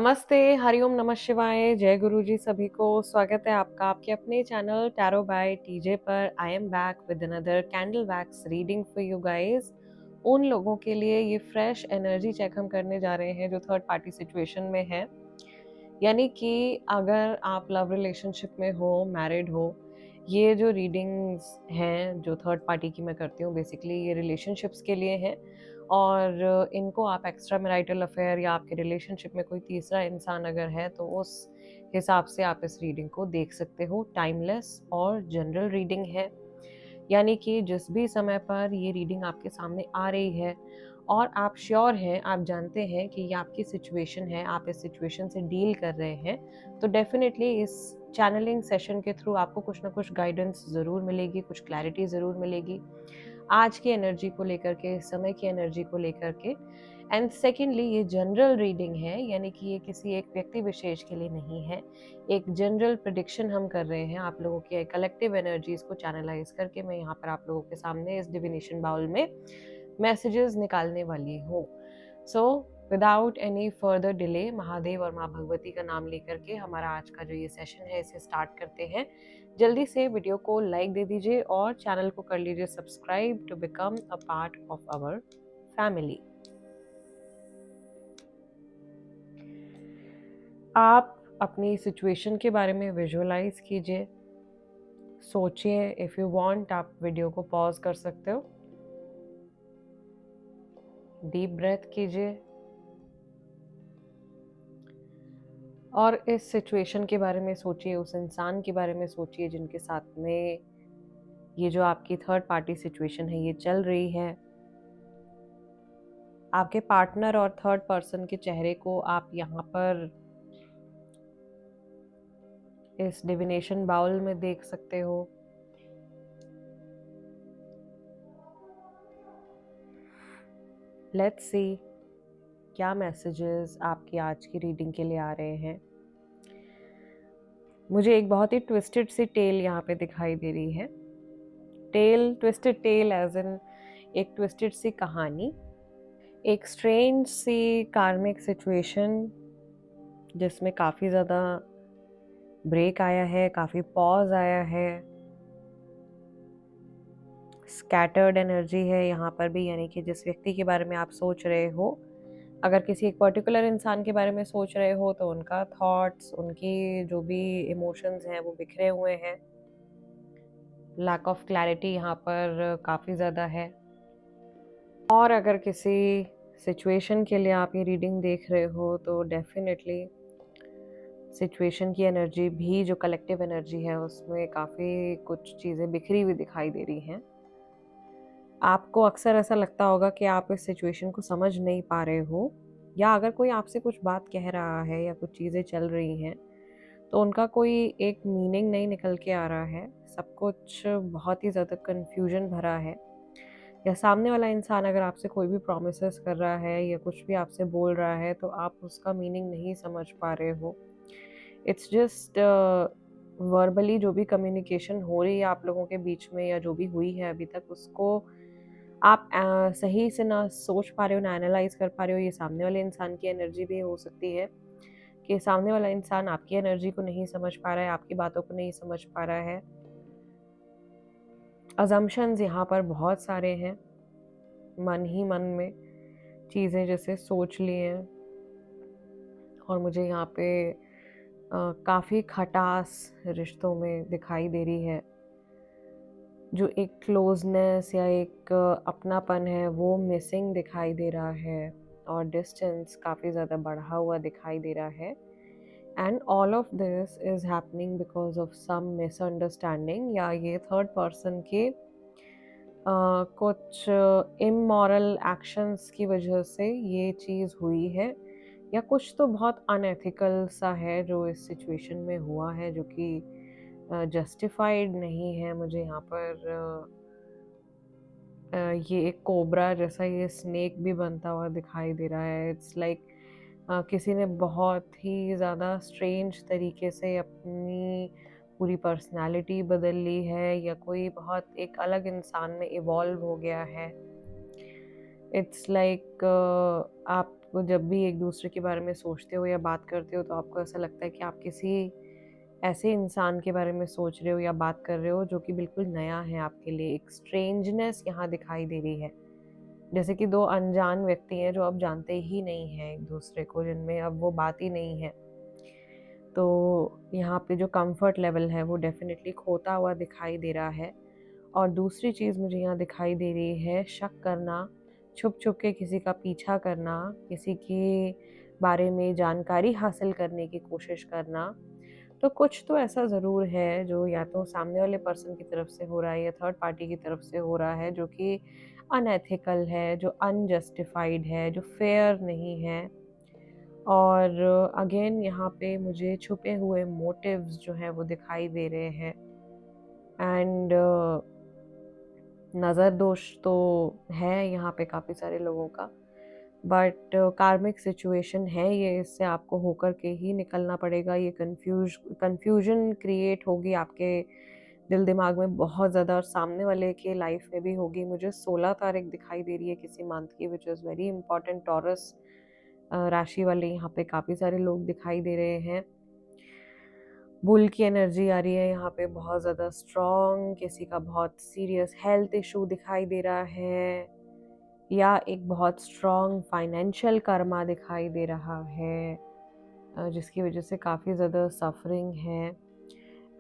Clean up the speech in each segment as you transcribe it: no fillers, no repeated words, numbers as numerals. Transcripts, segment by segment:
नमस्ते, हरिओम नमः शिवाय, जय गुरु जी सभी को। स्वागत है आपका आपके अपने चैनल टैरो बाय टीजे पर। I am back with another candle wax reading for you guys. उन लोगों के लिए ये फ्रेश एनर्जी चेक हम करने जा रहे हैं जो थर्ड पार्टी सिचुएशन में है। यानी कि अगर आप लव रिलेशनशिप में हो, मैरिड हो, ये जो रीडिंग्स हैं जो थर्ड पार्टी की मैं करती हूँ, बेसिकली ये रिलेशनशिप्स के लिए हैं और इनको आप एक्स्ट्रा मैरिटल अफेयर या आपके रिलेशनशिप में कोई तीसरा इंसान अगर है तो उस हिसाब से आप इस रीडिंग को देख सकते हो। टाइमलेस और जनरल रीडिंग है, यानी कि जिस भी समय पर ये रीडिंग आपके सामने आ रही है और आप श्योर हैं, आप जानते हैं कि ये आपकी सिचुएशन है, आप इस सिचुएशन से डील कर रहे हैं, तो डेफिनेटली इस चैनलिंग सेशन के थ्रू आपको कुछ ना कुछ गाइडेंस ज़रूर मिलेगी, कुछ क्लैरिटी ज़रूर मिलेगी आज की एनर्जी को लेकर के, समय की एनर्जी को लेकर के। एंड सेकेंडली ये जनरल रीडिंग है, यानी कि ये किसी एक व्यक्ति विशेष के लिए नहीं है। एक जनरल प्रिडिक्शन हम कर रहे हैं आप लोगों की कलेक्टिव एनर्जीज को चैनलाइज करके। मैं यहाँ पर आप लोगों के सामने इस डिविनेशन बाउल में मैसेजेस निकालने वाली हूँ। So without any further delay Mahadev और माँ भगवती का नाम लेकर के हमारा आज का जो ये सेशन है इसे स्टार्ट करते हैं। जल्दी से वीडियो को लाइक दे दीजिए और चैनल को कर लीजिए subscribe to become a part of our family. आप अपनी सिचुएशन के बारे में विजुअलाइज कीजिए, सोचिए। इफ यू वांट आप वीडियो को पॉज कर सकते हो, डीप ब्रेथ कीजिए और इस सिचुएशन के बारे में सोचिए, उस इंसान के बारे में सोचिए जिनके साथ में ये जो आपकी थर्ड पार्टी सिचुएशन है ये चल रही है। आपके पार्टनर और थर्ड पर्सन के चेहरे को आप यहाँ पर इस डिविनेशन बाउल में देख सकते हो। लेट्स सी क्या मैसेजेस आपकी आज की रीडिंग के लिए आ रहे हैं। मुझे एक बहुत ही ट्विस्टेड सी टेल यहाँ पे दिखाई दे रही है। Tail, twisted tail as in एक ट्विस्टेड सी कहानी, एक स्ट्रेंज सी कार्मिक सिचुएशन जिसमें काफ़ी ज़्यादा ब्रेक आया है, काफ़ी पॉज आया है, स्कैटर्ड एनर्जी है यहाँ पर भी। यानी कि जिस व्यक्ति के बारे में आप सोच रहे हो, अगर किसी एक पर्टिकुलर इंसान के बारे में सोच रहे हो तो उनका थॉट्स, उनकी जो भी इमोशंस हैं वो बिखरे हुए हैं। लैक ऑफ क्लैरिटी यहाँ पर काफ़ी ज़्यादा है। और अगर किसी सिचुएशन के लिए आप ये रीडिंग देख रहे हो तो डेफिनेटली सिचुएशन की एनर्जी भी, जो कलेक्टिव एनर्जी है उसमें काफ़ी कुछ चीज़ें बिखरी हुई दिखाई दे रही हैं। आपको अक्सर ऐसा लगता होगा कि आप इस सिचुएशन को समझ नहीं पा रहे हो, या अगर कोई आपसे कुछ बात कह रहा है या कुछ चीज़ें चल रही हैं तो उनका कोई एक मीनिंग नहीं निकल के आ रहा है। सब कुछ बहुत ही ज़्यादा कन्फ्यूजन भरा है। या सामने वाला इंसान अगर आपसे कोई भी प्रोमिसेस कर रहा है या कुछ भी आपसे बोल रहा है तो आप उसका मीनिंग नहीं समझ पा रहे हो। इट्स जस्ट वर्बली जो भी कम्युनिकेशन हो रही है आप लोगों के बीच में या जो भी हुई है अभी तक, उसको आप सही से ना सोच पा रहे हो, ना एनालाइज कर पा रहे हो। ये सामने वाले इंसान की एनर्जी भी हो सकती है कि सामने वाला इंसान आपकी एनर्जी को नहीं समझ पा रहा है, आपकी बातों को नहीं समझ पा रहा है। अजम्पशंस यहाँ पर बहुत सारे हैं, मन ही मन में चीज़ें जैसे सोच ली हैं। और मुझे यहाँ पे काफ़ी खटास रिश्तों में दिखाई दे रही है। जो एक क्लोजनेस या एक अपनापन है वो मिसिंग दिखाई दे रहा है और डिस्टेंस काफ़ी ज़्यादा बढ़ा हुआ दिखाई दे रहा है। And all of this is happening because of some misunderstanding, या ये थर्ड पर्सन के कुछ इमोरल एक्शंस की वजह से ये चीज़ हुई है, या कुछ तो बहुत अनएथिकल सा है जो इस सिचुएशन में हुआ है, जो कि जस्टिफाइड नहीं है। मुझे यहाँ पर ये एक कोबरा जैसा ये स्नेक भी बनता हुआ दिखाई दे रहा है। इट्स लाइक किसी ने बहुत ही ज़्यादा स्ट्रेंज तरीके से अपनी पूरी पर्सनालिटी बदल ली है, या कोई बहुत एक अलग इंसान में इवॉल्व हो गया है। इट्स लाइक आप जब भी एक दूसरे के बारे में सोचते हो या बात करते हो तो आपको ऐसा लगता है कि आप किसी ऐसे इंसान के बारे में सोच रहे हो या बात कर रहे हो जो कि बिल्कुल नया है आपके लिए। एक स्ट्रेंजनेस यहाँ दिखाई दे रही है, जैसे कि दो अनजान व्यक्ति हैं जो अब जानते ही नहीं हैं एक दूसरे को, जिनमें अब वो बात ही नहीं है। तो यहाँ पे जो कंफर्ट लेवल है वो डेफिनेटली खोता हुआ दिखाई दे रहा है। और दूसरी चीज़ मुझे यहाँ दिखाई दे रही है शक करना, छुप छुप के किसी का पीछा करना, किसी के बारे में जानकारी हासिल करने की कोशिश करना। तो कुछ तो ऐसा ज़रूर है जो या तो सामने वाले पर्सन की तरफ से हो रहा है या थर्ड पार्टी की तरफ से हो रहा है, जो कि अनएथिकल है, जो अनजस्टिफाइड है, जो फेयर नहीं है। और अगेन यहाँ पे मुझे छुपे हुए मोटिव्स जो हैं वो दिखाई दे रहे हैं। एंड नज़र दोष तो है यहाँ पे काफ़ी सारे लोगों का, बट कार्मिक सिचुएशन है ये, इससे आपको होकर के ही निकलना पड़ेगा। ये कंफ्यूजन क्रिएट होगी आपके दिल दिमाग में बहुत ज़्यादा, और सामने वाले के लाइफ में भी होगी। मुझे 16 तारीख दिखाई दे रही है किसी मंथ की, which is very important. Taurus राशि वाले यहाँ पे काफ़ी सारे लोग दिखाई दे रहे हैं। बुल की एनर्जी आ रही है यहाँ पे बहुत ज़्यादा स्ट्रॉन्ग। किसी का बहुत सीरियस हेल्थ इशू दिखाई दे रहा है, या एक बहुत स्ट्रॉन्ग फाइनेंशियल कर्मा दिखाई दे रहा है, जिसकी वजह से काफ़ी ज़्यादा सफरिंग है।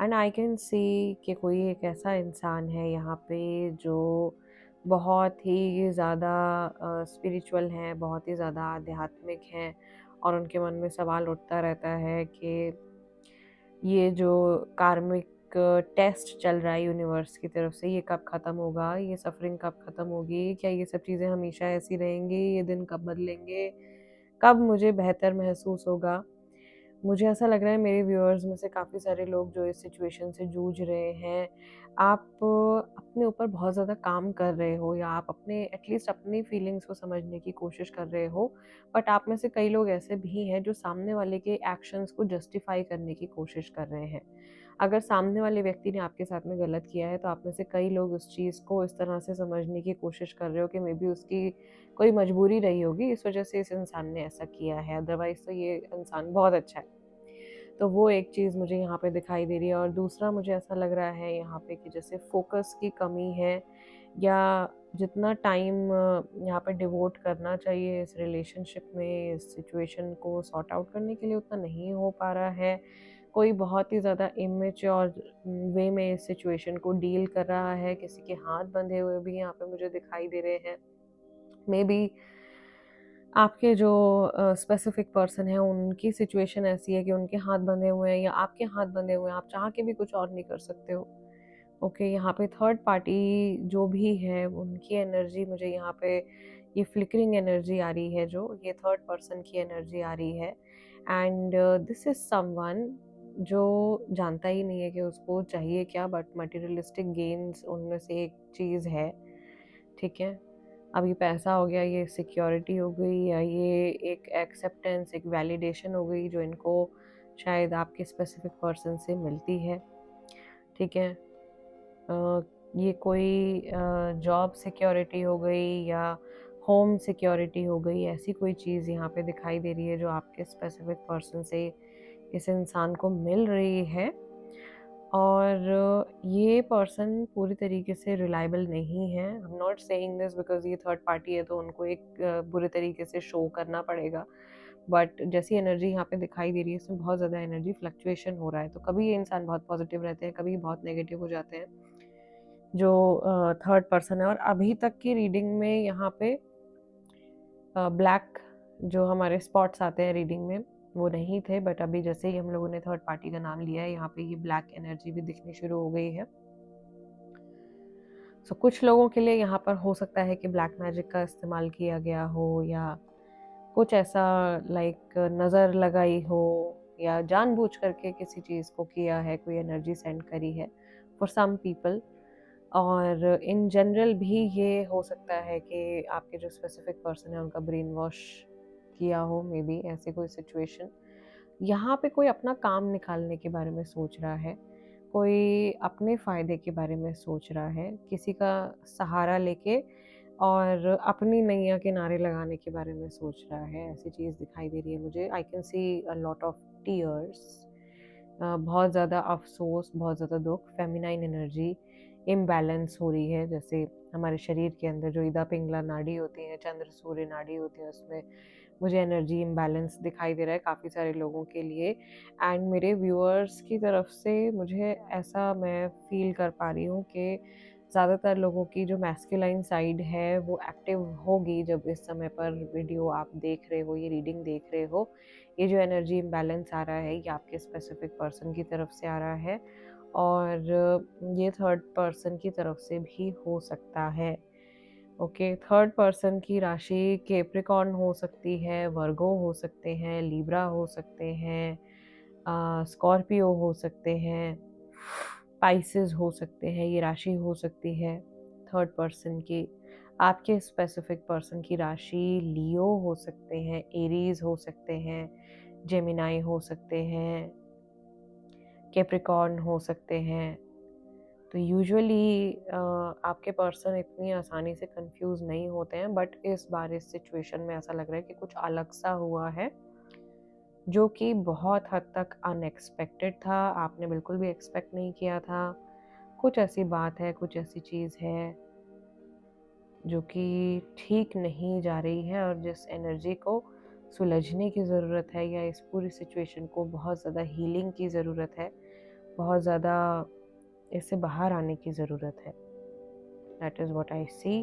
एंड आई कैन सी कि कोई एक ऐसा इंसान है यहाँ पे जो बहुत ही ज़्यादा स्पिरिचुअल हैं, बहुत ही ज़्यादा आध्यात्मिक हैं, और उनके मन में सवाल उठता रहता है कि ये जो कार्मिक टेस्ट चल रहा है यूनिवर्स की तरफ से, ये कब ख़त्म होगा, ये सफरिंग कब ख़त्म होगी, क्या ये सब चीज़ें हमेशा ऐसी रहेंगी, ये दिन कब बदलेंगे, कब मुझे बेहतर महसूस होगा। मुझे ऐसा लग रहा है मेरे व्यूअर्स में से काफ़ी सारे लोग जो इस सिचुएशन से जूझ रहे हैं, आप अपने ऊपर बहुत ज़्यादा काम कर रहे हो, या आप अपने एटलीस्ट अपनी फीलिंग्स को समझने की कोशिश कर रहे हो, बट आप में से कई लोग ऐसे भी हैं जो सामने वाले के एक्शंस को जस्टिफाई करने की कोशिश कर रहे हैं। अगर सामने वाले व्यक्ति ने आपके साथ में गलत किया है तो आप में से कई लोग उस चीज़ को इस तरह से समझने की कोशिश कर रहे हो कि मे बी उसकी कोई मजबूरी रही होगी, इस वजह से इस इंसान ने ऐसा किया है, अदरवाइज तो ये इंसान बहुत अच्छा है। तो वो एक चीज़ मुझे यहाँ पे दिखाई दे रही है। और दूसरा मुझे ऐसा लग रहा है यहाँ पे कि जैसे फोकस की कमी है, या जितना टाइम यहाँ पे डिवोट करना चाहिए इस रिलेशनशिप में, इस सिचुएशन को सॉर्ट आउट करने के लिए, उतना नहीं हो पा रहा है। कोई बहुत ही ज़्यादा इमेच्योर वे में इस सिचुएशन को डील कर रहा है, किसी के हाथ बंधे हुए भी यहाँ पे मुझे दिखाई दे रहे हैं। मे बी आपके जो स्पेसिफिक पर्सन है उनकी सिचुएशन ऐसी है कि उनके हाथ बंधे हुए हैं या आपके हाथ बंधे हुए हैं, आप चाह के भी कुछ और नहीं कर सकते हो। ओके, यहाँ पे थर्ड पार्टी जो भी है उनकी एनर्जी मुझे यहाँ पे ये फ्लिकरिंग एनर्जी आ रही है, जो ये थर्ड पर्सन की एनर्जी आ रही है। एंड दिस इज समवन जो जानता ही नहीं है कि उसको चाहिए क्या, बट मटेरियलिस्टिक गेन्स उनमें से एक चीज़ है। ठीक है, अब ये पैसा हो गया, ये सिक्योरिटी हो गई, या ये एक एक्सेप्टेंस, एक वैलिडेशन हो गई जो इनको शायद आपके स्पेसिफिक पर्सन से मिलती है। ठीक है, ये कोई जॉब सिक्योरिटी हो गई या होम सिक्योरिटी हो गई, ऐसी कोई चीज़ यहाँ पे दिखाई दे रही है जो आपके स्पेसिफिक पर्सन से इस इंसान को मिल रही है। और ये पर्सन पूरी तरीके से रिलायबल नहीं है। I am not saying this because ये थर्ड पार्टी है तो उनको एक बुरे तरीके से शो करना पड़ेगा, बट जैसी एनर्जी यहाँ पे दिखाई दे रही है इसमें बहुत ज़्यादा एनर्जी फ्लक्चुएशन हो रहा है। तो कभी ये इंसान बहुत पॉजिटिव रहते हैं, कभी बहुत नेगेटिव हो जाते हैं जो थर्ड पर्सन है। और अभी तक की रीडिंग में यहाँ पे ब्लैक जो हमारे स्पॉट्स आते हैं रीडिंग में वो नहीं थे, बट अभी जैसे ही हम लोगों ने थर्ड पार्टी का नाम लिया है यहाँ पे ये ब्लैक एनर्जी भी दिखनी शुरू हो गई है। सो कुछ लोगों के लिए यहाँ पर हो सकता है कि ब्लैक मैजिक का इस्तेमाल किया गया हो, या कुछ ऐसा लाइक नज़र लगाई हो, या जानबूझ करके किसी चीज़ को किया है, कोई एनर्जी सेंड करी है फॉर सम पीपल। और इन जनरल भी ये हो सकता है कि आपके जो स्पेसिफिक पर्सन है उनका ब्रेन वॉश किया हो, मे बी ऐसी कोई सिचुएशन। यहाँ पे कोई अपना काम निकालने के बारे में सोच रहा है, कोई अपने फ़ायदे के बारे में सोच रहा है, किसी का सहारा लेके और अपनी नैया किनारे लगाने के बारे में सोच रहा है, ऐसी चीज़ दिखाई दे रही है मुझे। I can see a lot of tears, बहुत ज़्यादा अफ़सोस, बहुत ज़्यादा दुःख, फेमिनाइन एनर्जी इम्बैलेंस हो रही है। जैसे हमारे शरीर के अंदर जो इदा पिंगला नाड़ी होती है, चंद्र सूर्य नाड़ी होती है, उसमें मुझे एनर्जी इम्बैलेंस दिखाई दे रहा है काफ़ी सारे लोगों के लिए। एंड मेरे व्यूअर्स की तरफ से मुझे ऐसा मैं फ़ील कर पा रही हूँ कि ज़्यादातर लोगों की जो मैस्कुलाइन साइड है वो एक्टिव होगी जब इस समय पर वीडियो आप देख रहे हो, ये रीडिंग देख रहे हो। ये जो एनर्जी इम्बैलेंस आ रहा है ये आपके स्पेसिफिक पर्सन की तरफ से आ रहा है, और ये थर्ड पर्सन की तरफ से भी हो सकता है। ओके, थर्ड पर्सन की राशि कैप्रिकॉर्न हो सकती है, वर्गो हो सकते हैं, लिब्रा हो सकते हैं, स्कॉर्पियो हो सकते हैं, पाइसेस हो सकते हैं। ये राशि हो सकती है थर्ड पर्सन की। आपके स्पेसिफिक पर्सन की राशि लियो हो सकते हैं, एरीज हो सकते हैं, जेमिनाई हो सकते हैं, कैप्रिकॉर्न हो सकते हैं। तो यूजुअली आपके पर्सन इतनी आसानी से कंफ्यूज नहीं होते हैं, बट इस बार इस सिचुएशन में ऐसा लग रहा है कि कुछ अलग सा हुआ है जो कि बहुत हद तक अनएक्सपेक्टेड था, आपने बिल्कुल भी एक्सपेक्ट नहीं किया था। कुछ ऐसी बात है, कुछ ऐसी चीज़ है जो कि ठीक नहीं जा रही है, और जिस एनर्जी को सुलझने की ज़रूरत है या इस पूरी सिचुएशन को बहुत ज़्यादा हीलिंग की ज़रूरत है, बहुत ज़्यादा इससे बाहर आने की ज़रूरत है। दैट इज़ व्हाट आई सी,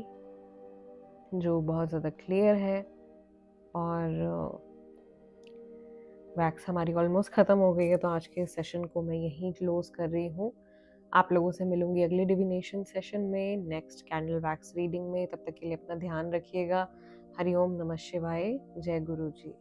जो बहुत ज़्यादा क्लियर है। और वैक्स हमारी ऑलमोस्ट ख़त्म हो गई है, तो आज के सेशन को मैं यहीं क्लोज़ कर रही हूँ। आप लोगों से मिलूंगी अगले डिविनेशन सेशन में, नेक्स्ट कैंडल वैक्स रीडिंग में। तब तक के लिए अपना ध्यान रखिएगा। हरिओम नमः शिवाय, जय गुरु जी।